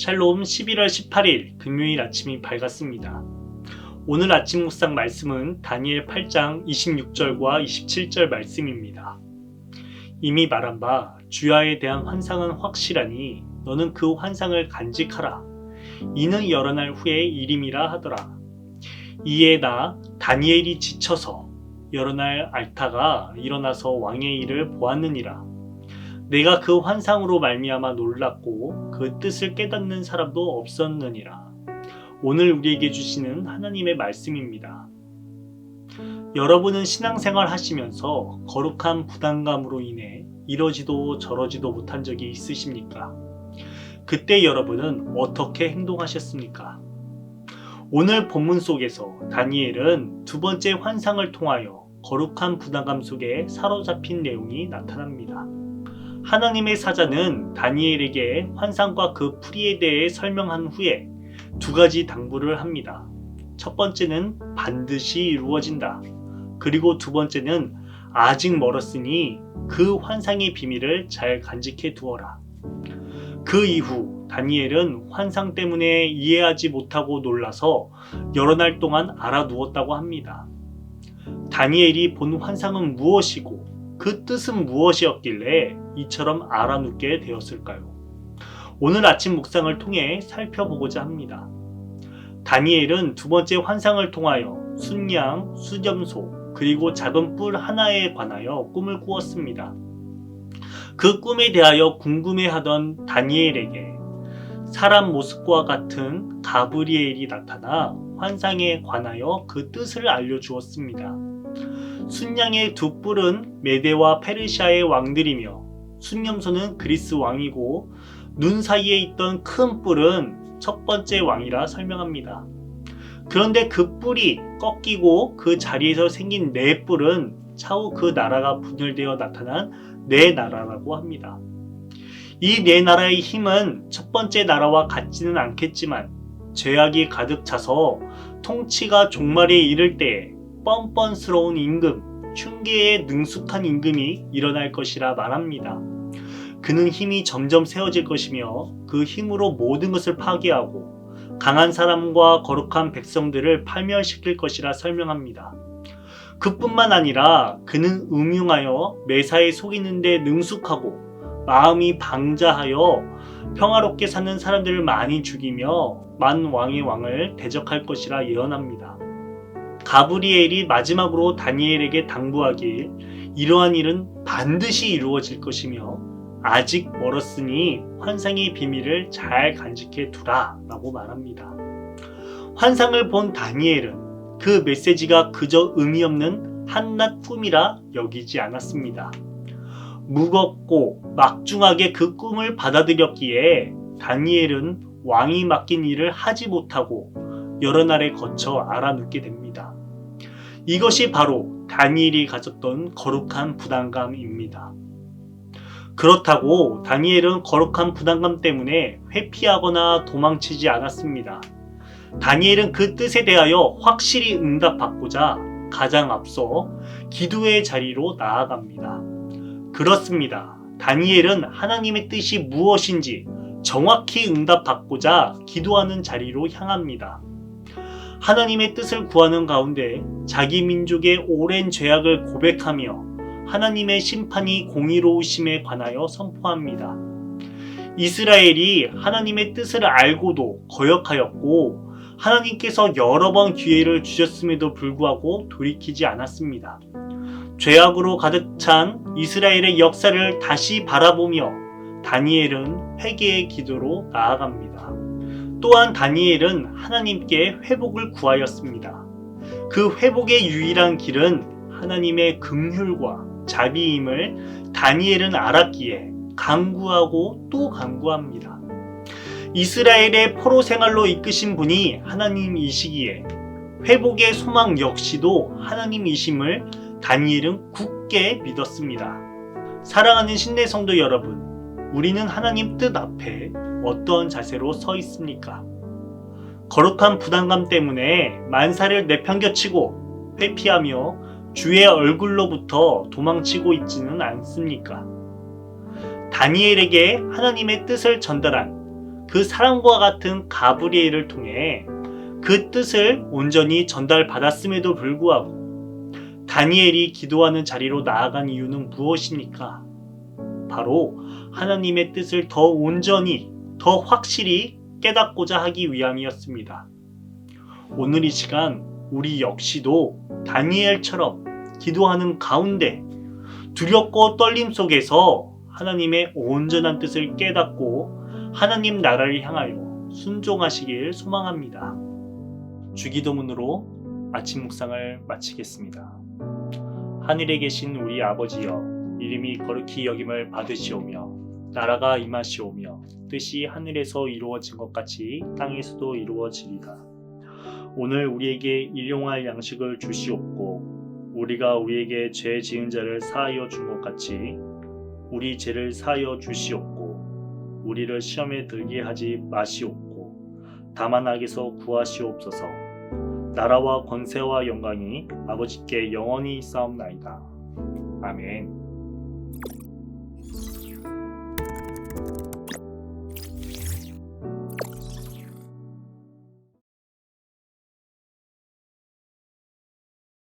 샬롬 11월 18일 금요일 아침이 밝았습니다. 오늘 아침 묵상 말씀은 다니엘 8장 26절과 27절 말씀입니다. 이미 말한 바 주야에 대한 환상은 확실하니 너는 그 환상을 간직하라. 이는 여러 날 후의 일임이라 하더라. 이에 나 다니엘이 지쳐서 여러 날 앓다가 일어나서 왕의 일을 보았느니라. 내가 그 환상으로 말미암아 놀랐고 그 뜻을 깨닫는 사람도 없었느니라. 오늘 우리에게 주시는 하나님의 말씀입니다. 여러분은 신앙생활 하시면서 거룩한 부담감으로 인해 이러지도 저러지도 못한 적이 있으십니까? 그때 여러분은 어떻게 행동하셨습니까? 오늘 본문 속에서 다니엘은 두 번째 환상을 통하여 거룩한 부담감 속에 사로잡힌 내용이 나타납니다. 하나님의 사자는 다니엘에게 환상과 그 풀이에 대해 설명한 후에 두 가지 당부를 합니다. 첫 번째는 반드시 이루어진다. 그리고 두 번째는 아직 멀었으니 그 환상의 비밀을 잘 간직해 두어라. 그 이후 다니엘은 환상 때문에 이해하지 못하고 놀라서 여러 날 동안 알아누웠다고 합니다. 다니엘이 본 환상은 무엇이고 그 뜻은 무엇이었길래 이처럼 알아눕게 되었을까요? 오늘 아침 묵상을 통해 살펴보고자 합니다. 다니엘은 두 번째 환상을 통하여 순양, 수점소, 그리고 작은 뿔 하나에 관하여 꿈을 꾸었습니다. 그 꿈에 대하여 궁금해하던 다니엘에게 사람 모습과 같은 가브리엘이 나타나 환상에 관하여 그 뜻을 알려주었습니다. 순양의 두 뿔은 메대와 페르시아의 왕들이며 순념소는 그리스 왕이고 눈 사이에 있던 큰 뿔은 첫 번째 왕이라 설명합니다. 그런데 그 뿔이 꺾이고 그 자리에서 생긴 네 뿔은 차후 그 나라가 분열되어 나타난 네 나라라고 합니다. 이 네 나라의 힘은 첫 번째 나라와 같지는 않겠지만 죄악이 가득 차서 통치가 종말에 이를 때에 뻔뻔스러운 임금, 흉계에 능숙한 임금이 일어날 것이라 말합니다. 그는 힘이 점점 세워질 것이며 그 힘으로 모든 것을 파괴하고 강한 사람과 거룩한 백성들을 파멸시킬 것이라 설명합니다. 그뿐만 아니라 그는 음흉하여 매사에 속이는 데 능숙하고 마음이 방자하여 평화롭게 사는 사람들을 많이 죽이며 만왕의 왕을 대적할 것이라 예언합니다. 가브리엘이 마지막으로 다니엘에게 당부하길 이러한 일은 반드시 이루어질 것이며 아직 멀었으니 환상의 비밀을 잘 간직해 두라 라고 말합니다. 환상을 본 다니엘은 그 메시지가 그저 의미 없는 한낱 꿈이라 여기지 않았습니다. 무겁고 막중하게 그 꿈을 받아들였기에 다니엘은 왕이 맡긴 일을 하지 못하고 여러 날에 거쳐 알아눕게 됩니다. 이것이 바로 다니엘이 가졌던 거룩한 부담감입니다. 그렇다고 다니엘은 거룩한 부담감 때문에 회피하거나 도망치지 않았습니다. 다니엘은 그 뜻에 대하여 확실히 응답받고자 가장 앞서 기도의 자리로 나아갑니다. 그렇습니다. 다니엘은 하나님의 뜻이 무엇인지 정확히 응답받고자 기도하는 자리로 향합니다. 하나님의 뜻을 구하는 가운데 자기 민족의 오랜 죄악을 고백하며 하나님의 심판이 공의로우심에 관하여 선포합니다. 이스라엘이 하나님의 뜻을 알고도 거역하였고 하나님께서 여러 번 기회를 주셨음에도 불구하고 돌이키지 않았습니다. 죄악으로 가득 찬 이스라엘의 역사를 다시 바라보며 다니엘은 회개의 기도로 나아갑니다. 또한 다니엘은 하나님께 회복을 구하였습니다. 그 회복의 유일한 길은 하나님의 긍휼과 자비임을 다니엘은 알았기에 간구하고 또 간구합니다. 이스라엘의 포로 생활로 이끄신 분이 하나님이시기에 회복의 소망 역시도 하나님이심을 다니엘은 굳게 믿었습니다. 사랑하는 신내 성도 여러분, 우리는 하나님 뜻 앞에 어떤 자세로 서 있습니까? 거룩한 부담감 때문에 만사를 내팽겨치고 회피하며 주의 얼굴로부터 도망치고 있지는 않습니까? 다니엘에게 하나님의 뜻을 전달한 그 사람과 같은 가브리엘을 통해 그 뜻을 온전히 전달받았음에도 불구하고 다니엘이 기도하는 자리로 나아간 이유는 무엇입니까? 바로 하나님의 뜻을 더 온전히, 더 확실히 깨닫고자 하기 위함이었습니다. 오늘 이 시간 우리 역시도 다니엘처럼 기도하는 가운데 두렵고 떨림 속에서 하나님의 온전한 뜻을 깨닫고 하나님 나라를 향하여 순종하시길 소망합니다. 주기도문으로 아침 묵상을 마치겠습니다. 하늘에 계신 우리 아버지여, 이름이 거룩히 여김을 받으시오며 나라가 임하시오며 뜻이 하늘에서 이루어진 것 같이 땅에서도 이루어지리다. 오늘 우리에게 일용할 양식을 주시옵고 우리가 우리에게 죄 지은 자를 사하여 준 것 같이 우리 죄를 사하여 주시옵고 우리를 시험에 들게 하지 마시옵고 다만 악에서 구하시옵소서. 나라와 권세와 영광이 아버지께 영원히 있사옵나이다. 아멘.